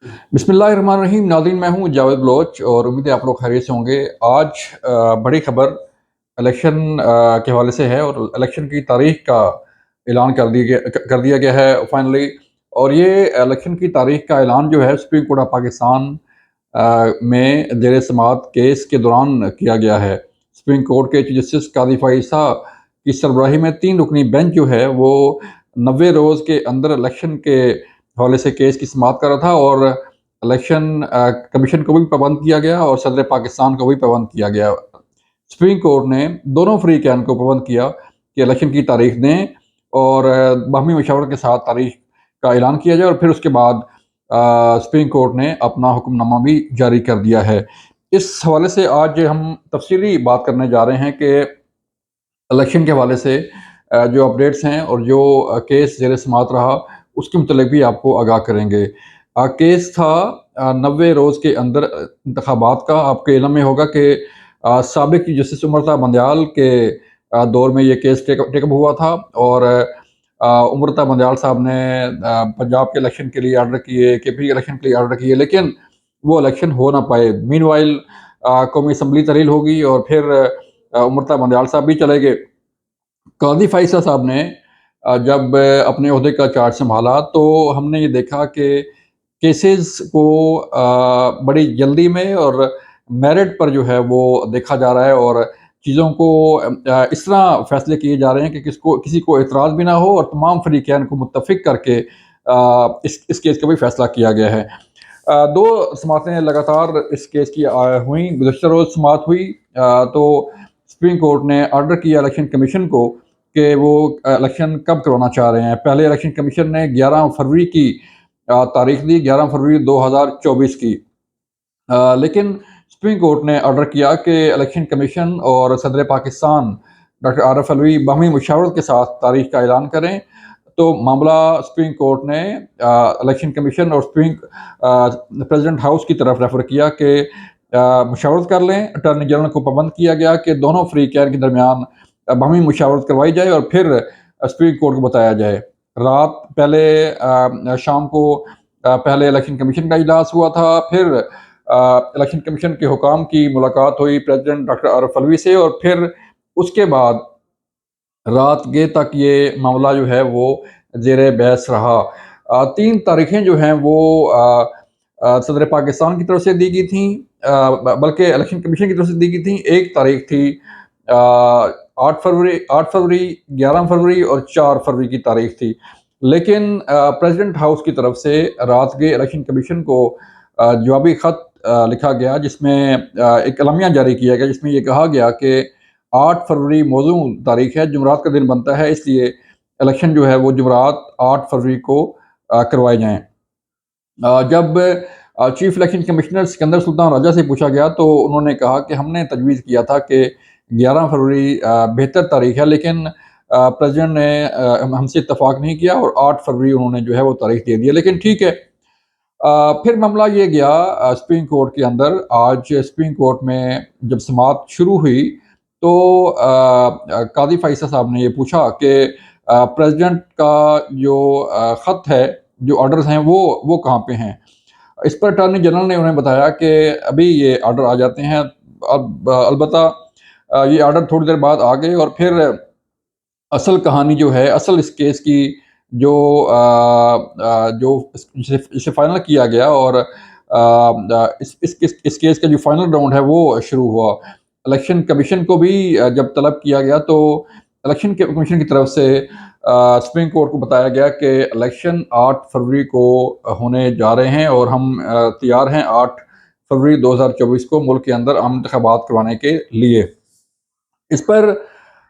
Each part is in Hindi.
बिस्मिल्लाहिर्रहमानिर्रहीम। नाज़रीन, मैं हूँ जावेद बलोच और उम्मीद है आप लोग खैरियत से होंगे। आज बड़ी खबर इलेक्शन के हवाले से है और इलेक्शन की तारीख का ऐलान कर दिया गया है फाइनली। और ये इलेक्शन की तारीख का ऐलान जो है सुप्रीम कोर्ट ऑफ पाकिस्तान में ज़ेर समाअत केस के दौरान किया गया है। सुप्रीम कोर्ट के चीफ जस्टिस कादी फ़ाइज़ा की सरबराही में 3 रुकनी बेंच जो है वो 90 रोज़ के अंदर इलेक्शन के हवाले से केस की समाअत कर रहा था। और इलेक्शन कमीशन को भी पाबंद किया गया और सदर पाकिस्तान को भी पाबंद किया गया। सुप्रीम कोर्ट ने दोनों फ्री कैन को पाबंद किया कि इलेक्शन की तारीख दें और बाहमी मशावरत के साथ तारीख का ऐलान किया जाए। और फिर उसके बाद सुप्रीम कोर्ट ने अपना हुक्मनामा भी जारी कर दिया है। इस हवाले से आज हम तफसीली बात करने जा रहे हैं कि इलेक्शन के हवाले से जो अपडेट्स हैं और जो केस ज़ेर समाअत रहा उसके मुतल्लिक़ भी आपको आगाह करेंगे। केस था 90 रोज़ के अंदर इंतखाबात का। आपके इल्म में होगा कि साबिक़ चीफ जस्टिस उमर बंदयाल के दौर में ये केस टेकअप हुआ था। और उमर बंदयाल साहब ने पंजाब के इलेक्शन के लिए आर्डर किए, केपी के इलेक्शन के लिए आर्डर किए, लेकिन वो इलेक्शन हो ना पाए। मीनवाइल कौमी असम्बली तहलील हो गई और फिर उमर बंदयाल साहब भी चले गए। कादी फ़ाइज़ा साहब ने जब अपने ओहदे का चार्ज संभाला तो हमने ये देखा कि केसेस को बड़ी जल्दी में और मेरिट पर जो है वो देखा जा रहा है और चीज़ों को इस तरह फैसले किए जा रहे हैं कि किसी को एतराज़ भी ना हो और तमाम फ़रीक़ैन को मुत्तफ़िक करके इस केस का भी फ़ैसला किया गया है। 2 समाअतें लगातार इस केस की हुई। गुज़श्ता रोज़ समाअत हुई तो सुप्रीम कोर्ट ने ऑर्डर किया इलेक्शन कमीशन को कि वो इलेक्शन कब करवाना चाह रहे हैं। पहले इलेक्शन कमीशन ने 11 फरवरी की तारीख दी, 11 फरवरी 2024 की। लेकिन सुप्रीम कोर्ट ने ऑर्डर किया कि इलेक्शन कमीशन और सदर पाकिस्तान डॉक्टर आरिफ अलवी बाहमी मुशावरत के साथ तारीख का ऐलान करें। तो मामला सुप्रीम कोर्ट ने इलेक्शन कमीशन और प्रेसिडेंट हाउस की तरफ रेफर किया कि मुशावरत कर लें। अटॉर्नी जनरल को पाबंद किया गया कि दोनों फ़रीक़ैन के दरमियान बाहमी मुशावरत करवाई जाए और फिर सुप्रीम कोर्ट को बताया जाए। रात पहले शाम को पहले इलेक्शन कमीशन का इजलास हुआ था, फिर इलेक्शन कमीशन के हुकाम की मुलाकात हुई प्रेसिडेंट डॉक्टर आरिफ अलवी से और फिर उसके बाद रात गए तक ये मामला जो है वो ज़ेर बहस रहा। 3 तारीखें जो हैं वो सदर पाकिस्तान की तरफ से दी गई थी, बल्कि इलेक्शन कमीशन की तरफ से दी गई थी। एक तारीख थी 8 फरवरी, 11 फरवरी और 4 फरवरी की तारीख थी। लेकिन प्रेसिडेंट हाउस की तरफ से रात गए इलेक्शन कमीशन को जवाबी ख़त लिखा गया जिसमें एक अलमिया जारी किया गया जिसमें ये कहा गया कि 8 फरवरी मौजून तारीख है, जुमरात का दिन बनता है, इसलिए इलेक्शन जो है वो जुमरात 8 फरवरी को करवाए जाएँ। जब chief election commissioner Sikandar Sultan Raja से पूछा गया तो उन्होंने कहा कि हमने तजवीज़ किया था कि 11 फरवरी बेहतर तारीख है, लेकिन प्रेसिडेंट ने हमसे इत्तफ़ाक नहीं किया और 8 फरवरी उन्होंने जो है वो तारीख दे दी है, लेकिन ठीक है। फिर मामला ये गया सुप्रीम कोर्ट के अंदर। आज सुप्रीम कोर्ट में जब समाअत शुरू हुई तो कादी फ़ाइज़ा साहब ने ये पूछा कि प्रेसिडेंट का जो ख़त है, जो ऑर्डर्स हैं वो कहाँ पे हैं? इस पर अटॉर्नी जनरल ने उन्हें बताया कि अभी ये ऑर्डर आ जाते हैं। अब अलबत्ता ये ऑर्डर थोड़ी देर बाद आ गए और फिर असल कहानी जो है, असल इस केस की जो जो इसे फाइनल किया गया और इस केस का जो फाइनल राउंड है वो शुरू हुआ। इलेक्शन कमीशन को भी जब तलब किया गया तो इलेक्शन कमीशन की तरफ से सुप्रीम कोर्ट को बताया गया कि इलेक्शन 8 फरवरी को होने जा रहे हैं और हम तैयार हैं 8 फरवरी 2024 को मुल्क के अंदर आम इंतखाबात करवाने के लिए। इस पर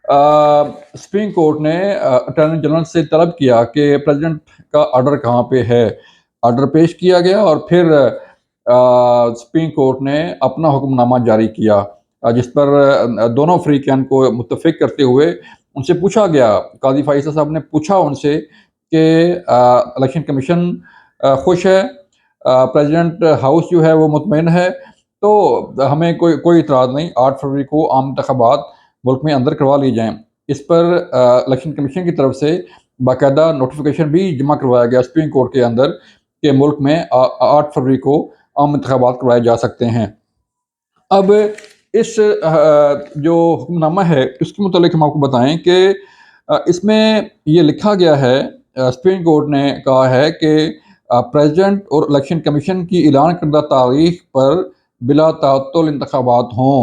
सुप्रीम कोर्ट ने अटॉर्नी जनरल से तलब किया कि प्रेसिडेंट का ऑर्डर कहाँ पे है। ऑर्डर पेश किया गया और फिर सुप्रीम कोर्ट ने अपना हुक्मनामा जारी किया जिस पर दोनों फ़रीक़ैन को मुत्तफ़िक करते हुए उनसे पूछा गया। कादी फ़ाइज़ा साहब ने पूछा उनसे कि इलेक्शन कमीशन खुश है, प्रेसिडेंट हाउस जो है वो मुतमईन है, तो हमें कोई इतराज़ नहीं, 8 फरवरी को आम इंतखाबात मुल्क में अंदर करवा ली जाएँ। इस पर इलेक्शन कमीशन की तरफ से बाकायदा नोटिफ़िकेशन भी जमा करवाया गया सुप्रीम कोर्ट के अंदर कि मुल्क में 8 फरवरी को आम इंतखाबात करवाए जा सकते हैं। अब इस जो हुक्मनामा है उसके मुतालिक हम आपको बताएं कि इसमें ये लिखा गया है, सुप्रीम कोर्ट ने कहा है कि प्रेसिडेंट और इलेक्शन कमीशन की ऐलान करदा तारीख पर बिला ताअत्तुल इंतखाबात हों।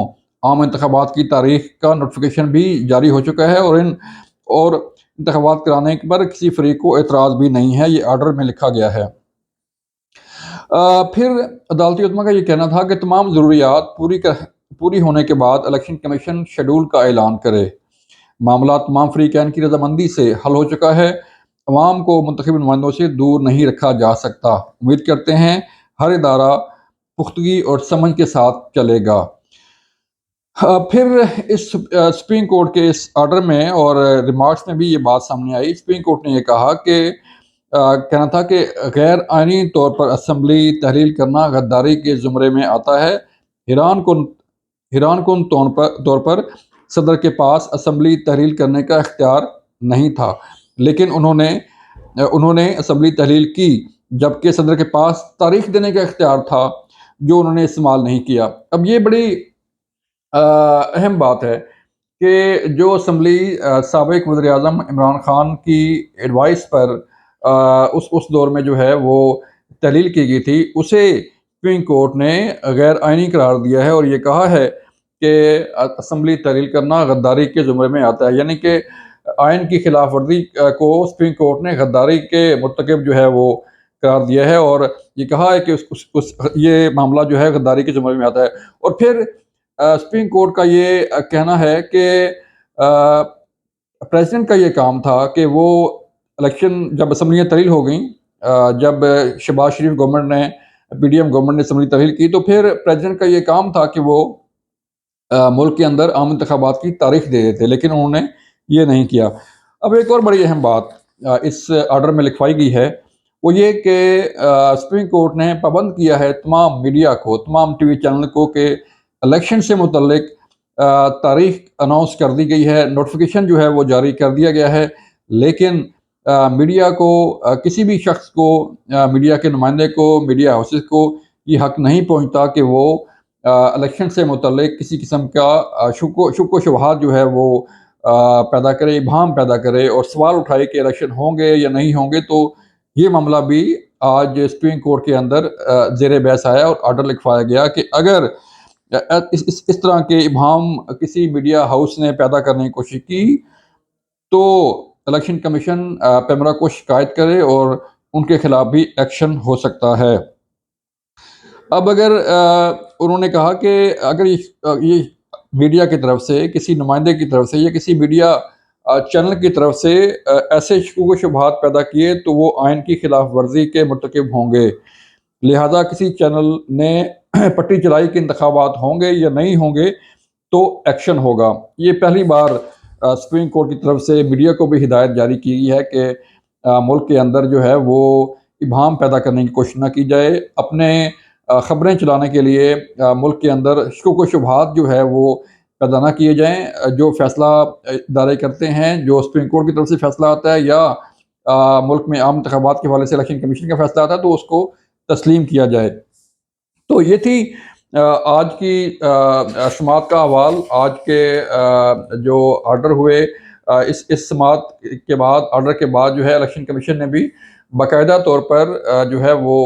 आम इंतखाबात की तारीख का नोटिफिकेशन भी जारी हो चुका है और इंतखाबात कराने पर किसी फरीक को एतराज़ भी नहीं है, ये आर्डर में लिखा गया है। फिर अदालती उलमा का ये कहना था कि तमाम ज़रूरियात पूरी होने के बाद इलेक्शन कमीशन शेड्यूल का ऐलान करे। मामला तमाम फ़रीक़ैन की रजामंदी से हल हो चुका है। अवाम को मुंतखब नुमाइंदों से दूर नहीं रखा जा सकता। उम्मीद करते हैं हर इदारा पुख्तगी और समझ के साथ चलेगा। फिर इस सुप्रीम कोर्ट के इस आर्डर में और रिमार्क्स में भी ये बात सामने आई। सुप्रीम कोर्ट ने यह कहा कि कहना था कि गैर आइनी तौर पर असम्बली तहलील करना गद्दारी के ज़ुमरे में आता है। हैरान कुन तौर पर सदर के पास असम्बली तहलील करने का इख्तियार नहीं था, लेकिन उन्होंने असम्बली तहलील की, जबकि सदर के पास तारीख देने का इख्तियार था, जो उन्होंने इस्तेमाल नहीं किया। अब ये बड़ी अहम बात है कि जो असम्बली साबिक़ वज़ीर-ए-आज़म इमरान खान की एडवाइस पर उस दौर में जो है वो तहलील की गई थी, उसे सुप्रीम कोर्ट ने गैर आइनी करार दिया है और ये कहा है कि असम्बली तहलील करना गद्दारी के ज़ुमरे में आता है। यानी कि आइन की खिलाफ वर्जी को सुप्रीम कोर्ट ने गद्दारी के मुर्तकिब जो है वो करार दिया है और ये कहा है कि ये मामला जो है गद्दारी के ज़ुमरे में आता है। और फिर सुप्रीम कोर्ट का ये कहना है कि प्रेसिडेंट का ये काम था कि वो इलेक्शन जब असम्बलियाँ तहलील हो गई, जब शहबाज शरीफ गवर्नमेंट ने पीडीएम गवर्नमेंट ने असम्बली तहलील की, तो फिर प्रेसिडेंट का ये काम था कि वो मुल्क के अंदर आम इंतखाबात की तारीख दे देते, लेकिन उन्होंने ये नहीं किया। अब एक और बड़ी अहम बात इस आर्डर में लिखवाई गई है, वो ये कि सुप्रीम कोर्ट ने पाबंद किया है तमाम मीडिया को, तमाम टीवी चैनल को कि इलेक्शन से मुतल्लिक तारीख अनाउंस कर दी गई है, नोटिफिकेशन जो है वो जारी कर दिया गया है, लेकिन मीडिया को किसी भी शख्स को मीडिया के नुमाइंदे को, मीडिया हाउसेस को ये हक नहीं पहुँचता कि वो इलेक्शन से मुतल्लिक किसी किस्म का शुक्को शुबहात जो है वो पैदा करे, इबहम पैदा करे और सवाल उठाए कि इलेक्शन होंगे या नहीं होंगे। तो ये मामला भी आज सुप्रीम कोर्ट के अंदर ज़ेर बहस आया और आर्डर लिखवाया गया कि अगर इस तरह के इबहम किसी मीडिया हाउस ने पैदा करने की कोशिश की, तो इलेक्शन कमीशन पैमरा को शिकायत करे और उनके खिलाफ भी एक्शन हो सकता है। अब अगर उन्होंने कहा कि अगर ये मीडिया की तरफ से, किसी नुमाइंदे की तरफ से या किसी मीडिया चैनल की तरफ से ऐसे शकूक शुबहात पैदा किए, तो वो आइन की खिलाफ वर्जी के मुर्तकिब होंगे। लिहाजा किसी चैनल ने पट्टी चलाई कि इंतखाबात होंगे या नहीं होंगे, तो एक्शन होगा। ये पहली बार सुप्रीम कोर्ट की तरफ से मीडिया को भी हिदायत जारी की गई है कि मुल्क के अंदर जो है वो इबहम पैदा करने की कोशिश ना की जाए। अपने ख़बरें चलाने के लिए मुल्क के अंदर शुक्क शुबहात जो है वो पैदा ना किए जाएँ। जो फ़ैसला इदारे करते हैं, जो सुप्रीम कोर्ट की तरफ से फ़ैसला आता है या मुल्क में आम इंतखाबात के हवाले से इलेक्शन कमीशन का फ़ैसला आता है, तो उसको तस्लीम किया जाए। तो ये थी आज की समाअत का अहवाल। आज के जो आर्डर हुए, इस समाअत के बाद, आर्डर के बाद जो है इलेक्शन कमीशन ने भी बाकायदा तौर पर जो है वो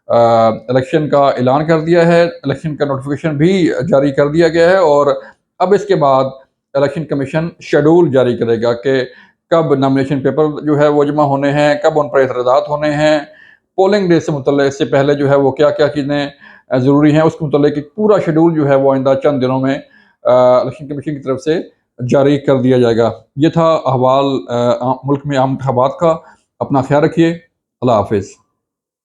इलेक्शन का ऐलान कर दिया है, इलेक्शन का नोटिफिकेशन भी जारी कर दिया गया है और अब इसके बाद इलेक्शन कमीशन शेड्यूल जारी करेगा कि कब नॉमिनेशन पेपर जो है वो जमा होने हैं, कब उन पर एतराज़ात होने हैं, पोलिंग डे से मुतल्लिक़ से पहले जो है वो क्या-क्या चीज़ें ज़रूरी हैं, उसके मुतल्लिक़ एक पूरा शेड्यूल जो है वो आइंदा चंद दिनों में इलेक्शन कमीशन की तरफ से जारी कर दिया जाएगा। ये था अहवाल मुल्क में आम इंतखाबात का। अपना ख्याल रखिए। अल्लाह हाफ़िज़।